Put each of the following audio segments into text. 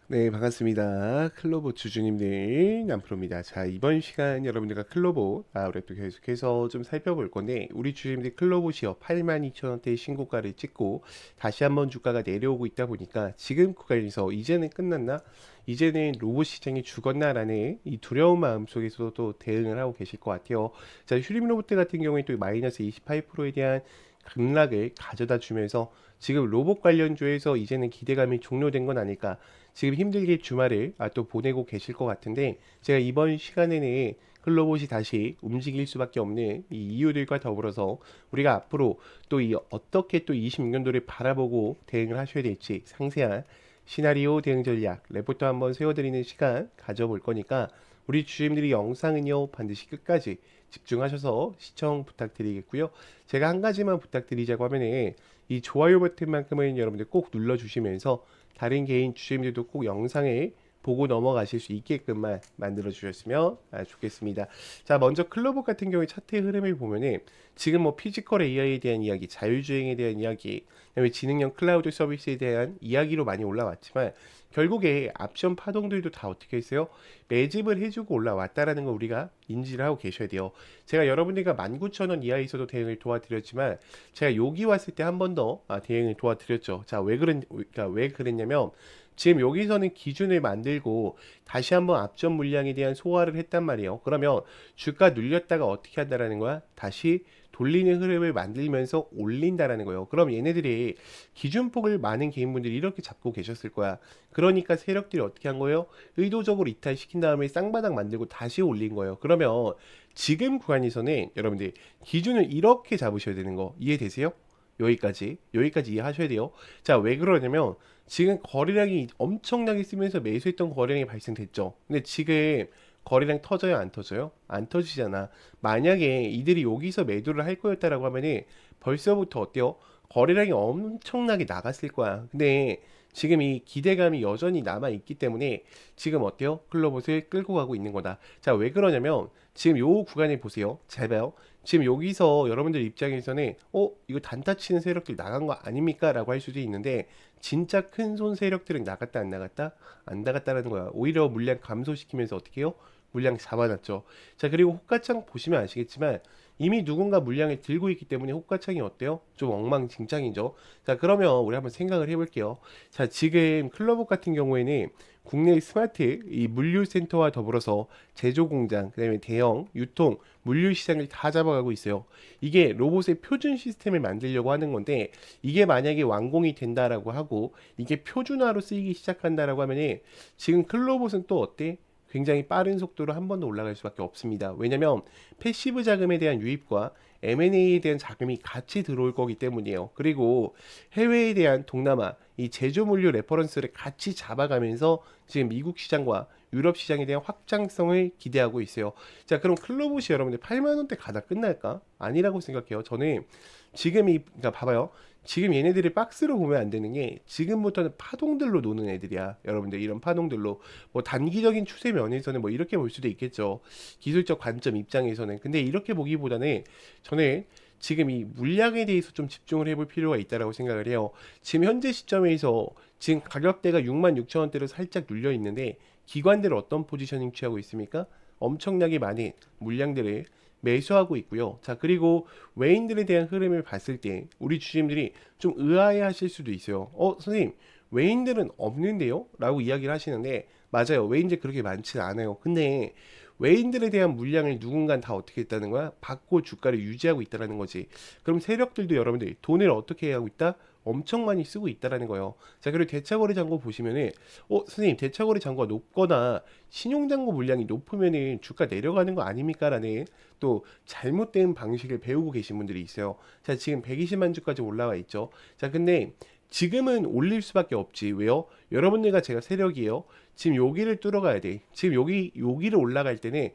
네, 반갑습니다. 클로버 주주님들 남프로입니다. 자, 이번 시간 여러분들과 클로버 우리가 또 계속해서 좀 살펴볼 건데, 우리 주주님들 클로버시어 82,000원대 신고가를 찍고 다시 한번 주가가 내려오고 있다 보니까 지금 구간에서 이제는 끝났나? 이제는 로봇 시장이 죽었나라는 이 두려운 마음 속에서도 대응을 하고 계실 것 같아요. 자, 휴림 로봇 같은 경우에 또 마이너스 28%에 대한 급락을 가져다 주면서 지금 로봇 관련주에서 이제는 기대감이 종료된 건 아닐까. 지금 힘들게 주말을 또 보내고 계실 것 같은데, 제가 이번 시간에는 클로봇이 다시 움직일 수밖에 없는 이 이유들과 더불어서 우리가 앞으로 또 이 어떻게 또 26년도를 바라보고 대응을 하셔야 될지 상세한 시나리오 대응 전략 레포트 한번 세워드리는 시간 가져볼 거니까, 우리 주주님들이 영상은요 반드시 끝까지 집중하셔서 시청 부탁드리겠고요. 제가 한 가지만 부탁드리자고 하면은 이 좋아요 버튼만큼은 여러분들 꼭 눌러주시면서 다른 개인 주주님들도 꼭 영상을 보고 넘어가실 수 있게끔만 만들어 주셨으면 좋겠습니다. 자, 먼저 클로버 같은 경우에 차트의 흐름을 보면은 지금 뭐 피지컬 AI에 대한 이야기, 자율주행에 대한 이야기, 그다음에 지능형 클라우드 서비스에 대한 이야기로 많이 올라왔지만, 결국에 앞전 파동들도 다 어떻게 했어요? 매집을 해주고 올라왔다라는 걸 우리가 인지를 하고 계셔야 돼요. 제가 여러분들과 19,000원 이하에서도 대응을 도와드렸지만, 제가 여기 왔을 때 한 번 더 대응을 도와드렸죠. 자, 그러니까 왜 그랬냐면, 지금 여기서는 기준을 만들고 다시 한번 앞전 물량에 대한 소화를 했단 말이에요. 그러면 주가 눌렸다가 어떻게 한다라는 거야? 다시 돌리는 흐름을 만들면서 올린다라는 거예요. 그럼 얘네들이 기준폭을 많은 개인분들이 이렇게 잡고 계셨을 거야. 그러니까 세력들이 어떻게 한 거예요? 의도적으로 이탈시킨 다음에 쌍바닥 만들고 다시 올린 거예요. 그러면 지금 구간에서는 여러분들 기준을 이렇게 잡으셔야 되는 거 이해되세요? 여기까지 이해하셔야 돼요. 자, 왜 그러냐면 지금 거래량이 엄청나게 쓰면서 매수했던 거래량이 발생됐죠. 근데 지금 거래량 터져요, 안 터져요? 안 터지잖아. 만약에 이들이 여기서 매도를 할 거였다라고 하면은 벌써부터 어때요? 거래량이 엄청나게 나갔을 거야. 근데 지금 이 기대감이 여전히 남아 있기 때문에 지금 어때요? 클로봇을 끌고 가고 있는 거다. 자, 왜 그러냐면 지금 요 구간에 보세요. 잘 봐요. 지금 여기서 여러분들 입장에서는 이거 단타 치는 세력들 나간 거 아닙니까? 라고 할 수도 있는데, 진짜 큰 손 세력들은 나갔다 안 나갔다? 안 나갔다라는 거야. 오히려 물량 감소시키면서 어떻게 해요? 물량 잡아놨죠. 자, 그리고 호가창 보시면 아시겠지만 이미 누군가 물량을 들고 있기 때문에 호가창이 어때요? 좀 엉망진창이죠. 자, 그러면 우리 한번 생각을 해볼게요. 자, 지금 클로버 같은 경우에는 국내 스마트 이 물류센터와 더불어서 제조공장, 그다음에 대형, 유통, 물류 시장을 다 잡아가고 있어요. 이게 로봇의 표준 시스템을 만들려고 하는 건데, 이게 만약에 완공이 된다라고 하고 이게 표준화로 쓰이기 시작한다라고 하면은 지금 클로봇은 또 어때? 굉장히 빠른 속도로 한 번 더 올라갈 수밖에 없습니다. 왜냐면 패시브 자금에 대한 유입과 M&A에 대한 자금이 같이 들어올 거기 때문이에요. 그리고 해외에 대한 동남아 이 제조 물류 레퍼런스를 같이 잡아가면서 지금 미국 시장과 유럽 시장에 대한 확장성을 기대하고 있어요. 자, 그럼 클로봇이 여러분들 8만 원대 가다 끝날까? 아니라고 생각해요. 저는 그러니까 봐봐요. 지금 얘네들이 박스로 보면 안 되는 게, 지금부터는 파동들로 노는 애들이야. 여러분들 이런 파동들로 뭐 단기적인 추세 면에서는 뭐 이렇게 볼 수도 있겠죠. 기술적 관점 입장에서는. 근데 이렇게 보기보다는 저는 지금 이 물량에 대해서 좀 집중을 해볼 필요가 있다라고 생각을 해요. 지금 현재 시점에서 지금 가격대가 66,000원대로 살짝 눌려 있는데, 기관들은 어떤 포지셔닝 취하고 있습니까? 엄청나게 많은 물량들을 매수하고 있고요. 자, 그리고 외인들에 대한 흐름을 봤을 때 우리 주주님들이 좀 의아해 하실 수도 있어요. 선생님, 외인들은 없는데요? 라고 이야기를 하시는데, 맞아요. 외인들 그렇게 많지 않아요. 근데 외인들에 대한 물량을 누군가 다 어떻게 했다는 거야? 받고 주가를 유지하고 있다는 거지. 그럼 세력들도 여러분들이 돈을 어떻게 하고 있다? 엄청 많이 쓰고 있다라는 거예요. 자, 그리고 대차거래 잔고 보시면은, 선생님, 대차거래 잔고가 높거나 신용잔고 물량이 높으면은 주가 내려가는 거 아닙니까? 라는 또 잘못된 방식을 배우고 계신 분들이 있어요. 자, 지금 120만 주까지 올라와 있죠. 자, 근데 지금은 올릴 수밖에 없지. 왜요? 여러분들과 제가 세력이에요. 지금 여기를 뚫어가야 돼. 지금 여기를 올라갈 때는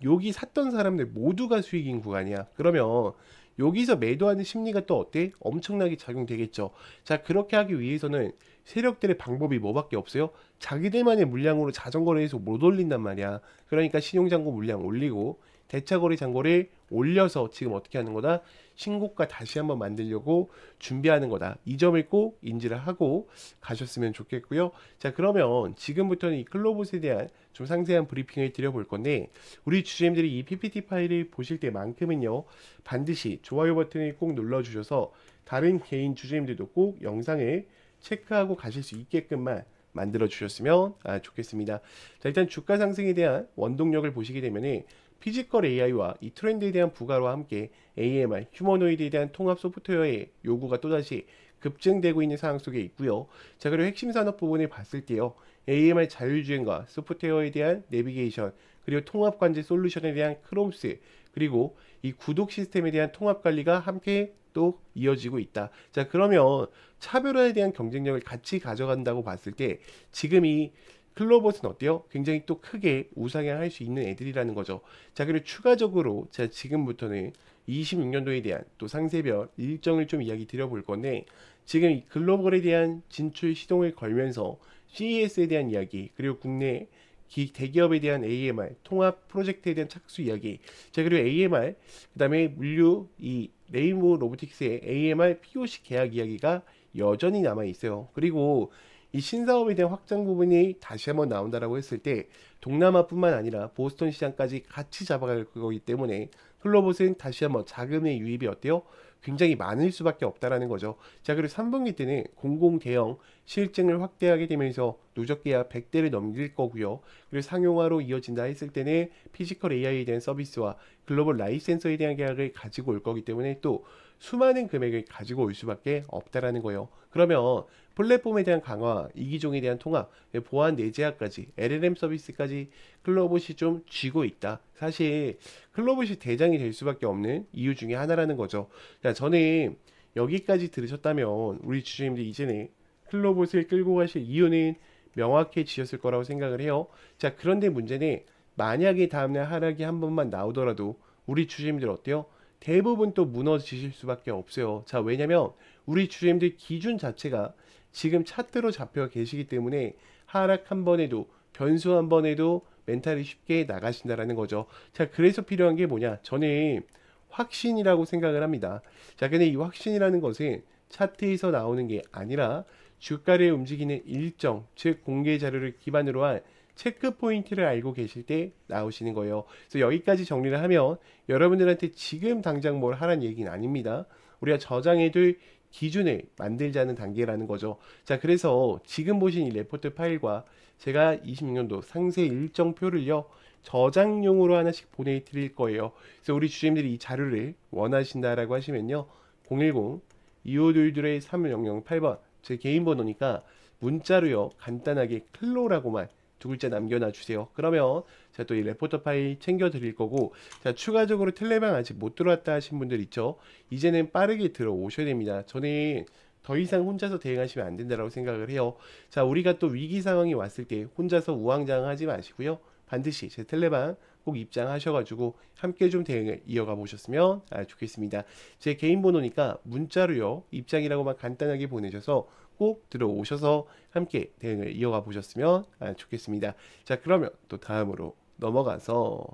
여기 샀던 사람들 모두가 수익인 구간이야. 그러면 여기서 매도하는 심리가 또 어때? 엄청나게 작용되겠죠. 자, 그렇게 하기 위해서는 세력들의 방법이 뭐밖에 없어요? 자기들만의 물량으로 자전거래에서 못 올린단 말이야. 그러니까 신용잔고 물량 올리고 대차거래 잔고를 올려서 지금 어떻게 하는 거다? 신고가 다시 한번 만들려고 준비하는 거다. 이 점을 꼭 인지를 하고 가셨으면 좋겠고요. 자, 그러면 지금부터는 이 클로봇에 대한 좀 상세한 브리핑을 드려볼 건데, 우리 주주님들이 이 PPT 파일을 보실 때만큼은요, 반드시 좋아요 버튼을 꼭 눌러주셔서 다른 개인 주주님들도 꼭 영상을 체크하고 가실 수 있게끔만 만들어 주셨으면 좋겠습니다. 자, 일단 주가 상승에 대한 원동력을 보시게 되면은 피지컬 AI와 이 트렌드에 대한 부가와 함께 AMR, 휴머노이드에 대한 통합 소프트웨어의 요구가 또다시 급증되고 있는 상황 속에 있고요. 자, 그리고 핵심 산업 부분을 봤을 때요. AMR 자율주행과 소프트웨어에 대한 내비게이션, 그리고 통합 관제 솔루션에 대한 크롬스, 그리고 이 구독 시스템에 대한 통합 관리가 함께 또 이어지고 있다. 자, 그러면 차별화에 대한 경쟁력을 같이 가져간다고 봤을 때 지금 이 클로봇은 어때요? 굉장히 또 크게 우상향할 수 있는 애들이라는 거죠. 자, 그리고 추가적으로 제가 지금부터는 26년도에 대한 또 상세별 일정을 좀 이야기 드려볼 건데, 지금 이 글로벌에 대한 진출 시동을 걸면서 CES에 대한 이야기, 그리고 국내 대기업에 대한 AMR 통합 프로젝트에 대한 착수 이야기, 자, 그리고 AMR 그다음에 물류 이 레인보우 로보틱스의 AMR POC 계약 이야기가 여전히 남아 있어요. 그리고 이 신사업에 대한 확장 부분이 다시 한번 나온다라고 했을 때 동남아뿐만 아니라 보스턴 시장까지 같이 잡아갈 거기 때문에 클로봇은 다시 한번 자금의 유입이 어때요? 굉장히 많을 수밖에 없다라는 거죠. 자, 그리고 3분기 때는 공공 대형 실증을 확대하게 되면서 누적 계약 100대를 넘길 거고요. 그리고 상용화로 이어진다 했을 때는 피지컬 AI에 대한 서비스와 글로벌 라이센서에 대한 계약을 가지고 올 거기 때문에 또 수많은 금액을 가지고 올 수밖에 없다라는 거예요. 그러면 플랫폼에 대한 강화, 이기종에 대한 통합, 보안 내재화까지 LLM 서비스까지 클로봇이 좀 쥐고 있다. 사실 클로봇이 대장이 될 수밖에 없는 이유 중에 하나라는 거죠. 자, 저는 여기까지 들으셨다면 우리 주주님들 이제는 클로봇을 끌고 가실 이유는 명확해지셨을 거라고 생각을 해요. 자, 그런데 문제는 만약에 다음날 하락이 한 번만 나오더라도 우리 주주님들 어때요? 대부분 또 무너지실 수밖에 없어요. 자, 왜냐면 우리 주주님들 기준 자체가 지금 차트로 잡혀 계시기 때문에 하락 한 번에도 변수 한 번에도 멘탈이 쉽게 나가신다라는 거죠. 자, 그래서 필요한 게 뭐냐? 저는 확신이라고 생각을 합니다. 자, 근데 이 확신이라는 것은 차트에서 나오는 게 아니라 주가를 움직이는 일정, 즉 공개 자료를 기반으로 한 체크 포인트를 알고 계실 때 나오시는 거예요. 그래서 여기까지 정리를 하면 여러분들한테 지금 당장 뭘 하라는 얘기는 아닙니다. 우리가 저장해둘 기준을 만들자는 단계라는 거죠. 자, 그래서 지금 보신 이 레포트 파일과 제가 26년도 상세 일정표를요, 저장용으로 하나씩 보내드릴 거예요. 그래서 우리 주주님들이 이 자료를 원하신다라고 하시면요, 010-2522-3008번 제 개인 번호니까 문자로요, 간단하게 클로라고만 두 글자 남겨놔 주세요. 그러면 제가 또 이 레포터 파일 챙겨 드릴 거고, 자, 추가적으로 텔레방 아직 못 들어왔다 하신 분들 있죠? 이제는 빠르게 들어오셔야 됩니다. 저는 더 이상 혼자서 대응하시면 안 된다라고 생각을 해요. 자, 우리가 또 위기 상황이 왔을 때 혼자서 우왕좌왕하지 마시고요. 반드시 제 텔레방 꼭 입장하셔가지고 함께 좀 대응을 이어가 보셨으면 좋겠습니다. 제 개인 번호니까 문자로요, 입장이라고만 간단하게 보내셔서 꼭 들어오셔서 함께 대응을 이어가 보셨으면 좋겠습니다. 자, 그러면 또 다음으로 넘어가서